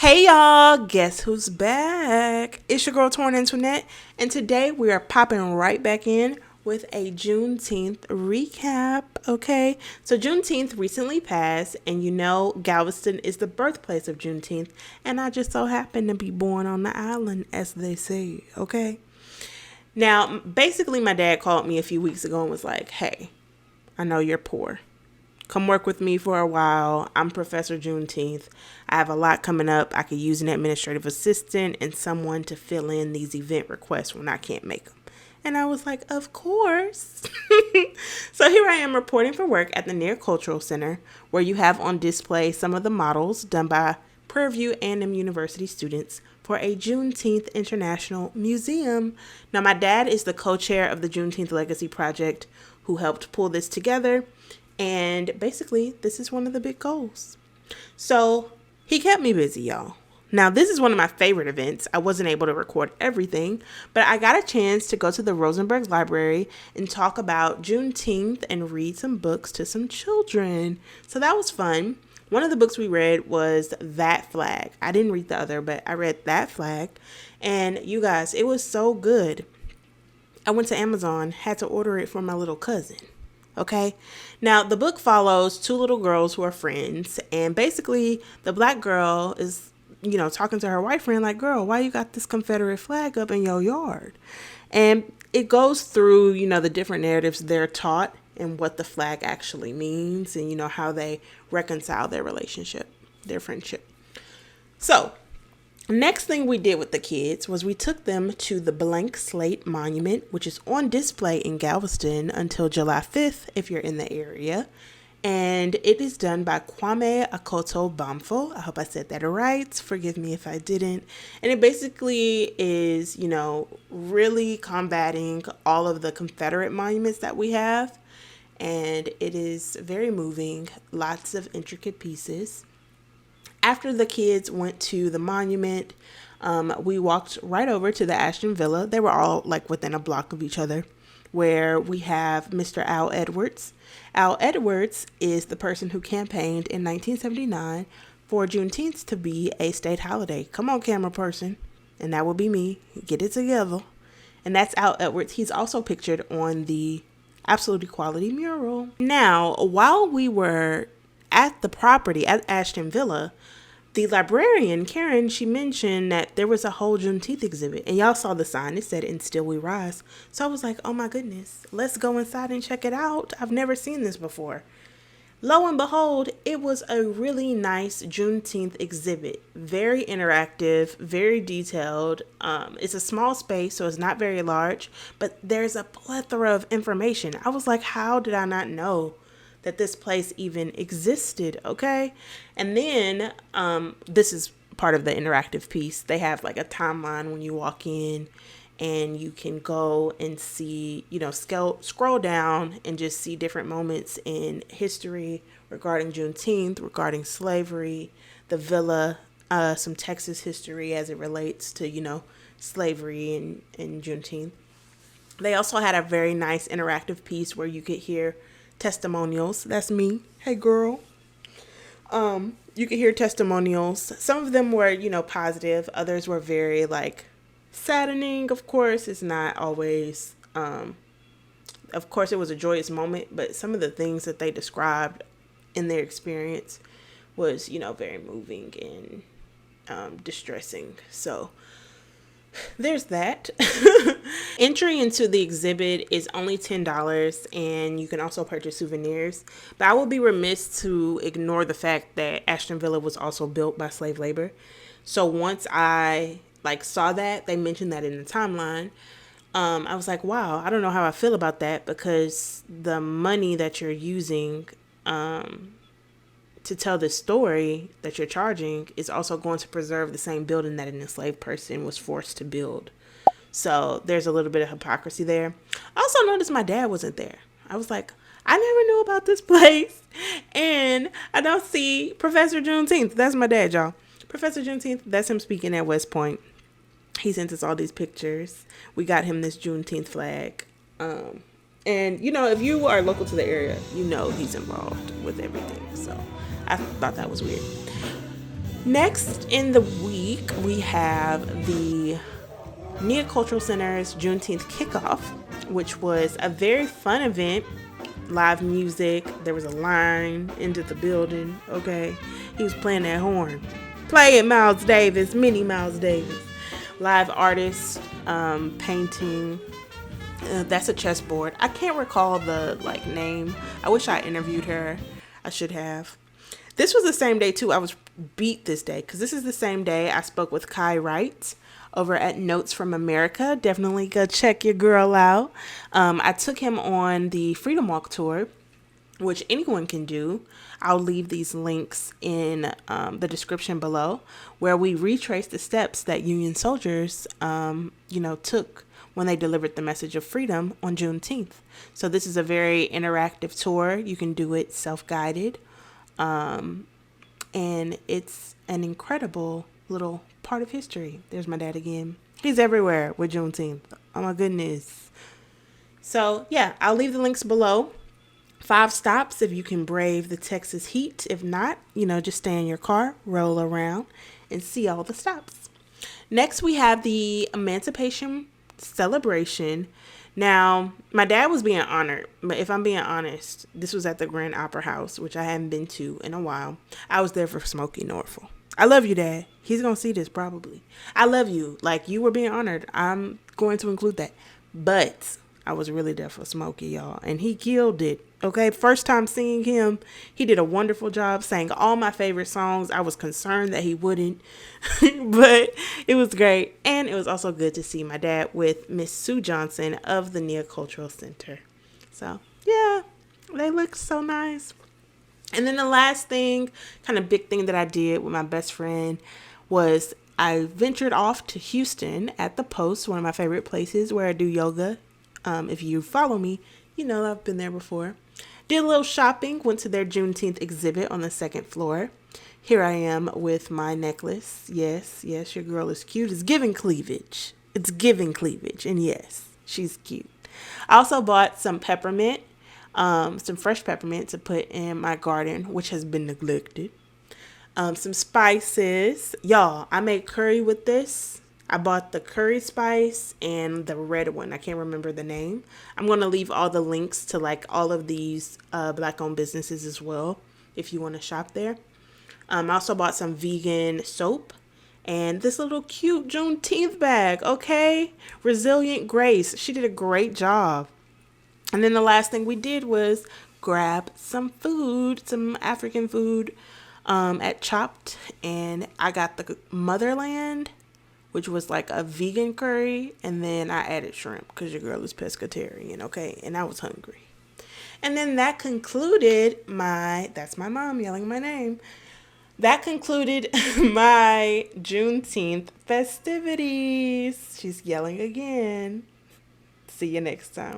Hey y'all, guess who's back? It's your girl Torn Internet, and today we are popping right back in with a Juneteenth recap, okay? So Juneteenth recently passed, and you know Galveston is the birthplace of Juneteenth, and I just so happen to be born on the island, as they say, okay? Now, basically my dad called me a few weeks ago and was like, hey, I know you're poor. Come work with me for a while. I'm Professor Juneteenth. I have a lot coming up. I could use an administrative assistant and someone to fill in these event requests when I can't make them. And I was like, of course. So here I am reporting for work at the Near Cultural Center, where you have on display some of the models done by Prairie View A&M University students for a Juneteenth International Museum. Now, my dad is the co-chair of the Juneteenth Legacy Project, who helped pull this together. And basically, this is one of the big goals. So he kept me busy, y'all. Now, this is one of my favorite events. I wasn't able to record everything, but I got a chance to go to the Rosenberg Library and talk about Juneteenth and read some books to some children. So that was fun. One of the books we read was That Flag. I didn't read the other, but I read That Flag. And you guys, it was so good. I went to Amazon, had to order it for my little cousin. Okay. Now, the book follows two little girls who are friends. And basically, the black girl is, talking to her white friend like, girl, why you got this Confederate flag up in your yard? And it goes through, the different narratives they're taught and what the flag actually means and, how they reconcile their relationship, their friendship. So, next thing we did with the kids was we took them to the Blank Slate Monument, which is on display in Galveston until July 5th if you're in the area. And it is done by Kwame Akoto Bamfo. I hope I said that right. Forgive me if I didn't. And it basically is, really combating all of the Confederate monuments that we have. And it is very moving, lots of intricate pieces. After the kids went to the monument, we walked right over to the Ashton Villa. They were all within a block of each other, where we have Mr. Al Edwards. Al Edwards is the person who campaigned in 1979 for Juneteenth to be a state holiday. Come on, camera person. And that would be me. Get it together. And that's Al Edwards. He's also pictured on the Absolute Equality mural. Now, while we were at the property at Ashton Villa, the librarian, Karen, she mentioned that there was a whole Juneteenth exhibit. And y'all saw the sign. It said, "And Still We Rise." So I was like, oh my goodness, let's go inside and check it out. I've never seen this before. Lo and behold, it was a really nice Juneteenth exhibit. Very interactive, very detailed. It's a small space, so it's not very large. But there's a plethora of information. I was like, how did I not know that this place even existed, okay? And then this is part of the interactive piece. They have a timeline when you walk in, and you can go and see, scroll down and just see different moments in history regarding Juneteenth, regarding slavery, the villa, some Texas history as it relates to, slavery and Juneteenth. They also had a very nice interactive piece where you could hear testimonials. That's me. Hey, girl. You could hear testimonials. Some of them were, positive. Others were very, saddening. Of course, it's not always, of course, it was a joyous moment, but some of the things that they described in their experience was, very moving and distressing. So there's that. Entry into the exhibit is only $10, and you can also purchase souvenirs. But I would be remiss to ignore the fact that Ashton Villa was also built by slave labor. So once I saw that, they mentioned that in the timeline, I was like, wow, I don't know how I feel about that, because the money that you're using to tell this story that you're charging is also going to preserve the same building that an enslaved person was forced to build. So there's a little bit of hypocrisy there. I also noticed my dad wasn't there. I was like, I never knew about this place. And I don't see Professor Juneteenth. That's my dad, y'all. Professor Juneteenth, that's him speaking at West Point. He sent us all these pictures. We got him this Juneteenth flag. And, if you are local to the area, he's involved with everything. So I thought that was weird. Next in the week, we have the Nia Cultural Center's Juneteenth kickoff, which was a very fun event. Live music, there was a line into the building. Okay, he was playing that horn. Play it, Miles Davis, mini Miles Davis. Live artists, painting. That's a chessboard. I can't recall the name. I wish I interviewed her. I should have. This was the same day too. I was beat this day because this is the same day I spoke with Kai Wright over at Notes from America. Definitely go check your girl out. I took him on the Freedom Walk tour, which anyone can do. I'll leave these links in the description below, where we retrace the steps that Union soldiers, took when they delivered the message of freedom on Juneteenth. So this is a very interactive tour. You can do it self-guided. And it's an incredible little part of history. There's my dad again. He's everywhere with Juneteenth. Oh my goodness. So yeah, I'll leave the links below. 5 stops if you can brave the Texas heat. If not, just stay in your car, roll around, and see all the stops. Next, we have the Emancipation Celebration. Now, my dad was being honored, but if I'm being honest, this was at the Grand Opera House, which I hadn't been to in a while. I was there for Smokey Norfolk. I love you, Dad. He's going to see this probably. I love you. You were being honored. I'm going to include that. But I was really there for Smokey, y'all, and he killed it. Okay, first time seeing him, he did a wonderful job, sang all my favorite songs. I was concerned that he wouldn't, but it was great. And it was also good to see my dad with Miss Sue Johnson of the Nia Cultural Center. So, yeah, they look so nice. And then the last thing, kind of big thing that I did with my best friend was I ventured off to Houston at the Post, one of my favorite places where I do yoga. If you follow me, I've been there before. Did a little shopping, went to their Juneteenth exhibit on the 2nd floor. Here I am with my necklace. Yes, your girl is cute. It's giving cleavage. It's giving cleavage. And yes, she's cute. I also bought some peppermint, some fresh peppermint to put in my garden, which has been neglected. Some spices. Y'all, I made curry with this. I bought the curry spice and the red one. I can't remember the name. I'm going to leave all the links to all of these Black-owned businesses as well if you want to shop there. I also bought some vegan soap and this little cute Juneteenth bag, okay? Resilient Grace. She did a great job. And then the last thing we did was grab some food, some African food at Chopped. And I got the Motherland, which was a vegan curry, and then I added shrimp because your girl is pescatarian, okay? And I was hungry. And then that concluded that's my mom yelling my name. That concluded my Juneteenth festivities. She's yelling again. See you next time.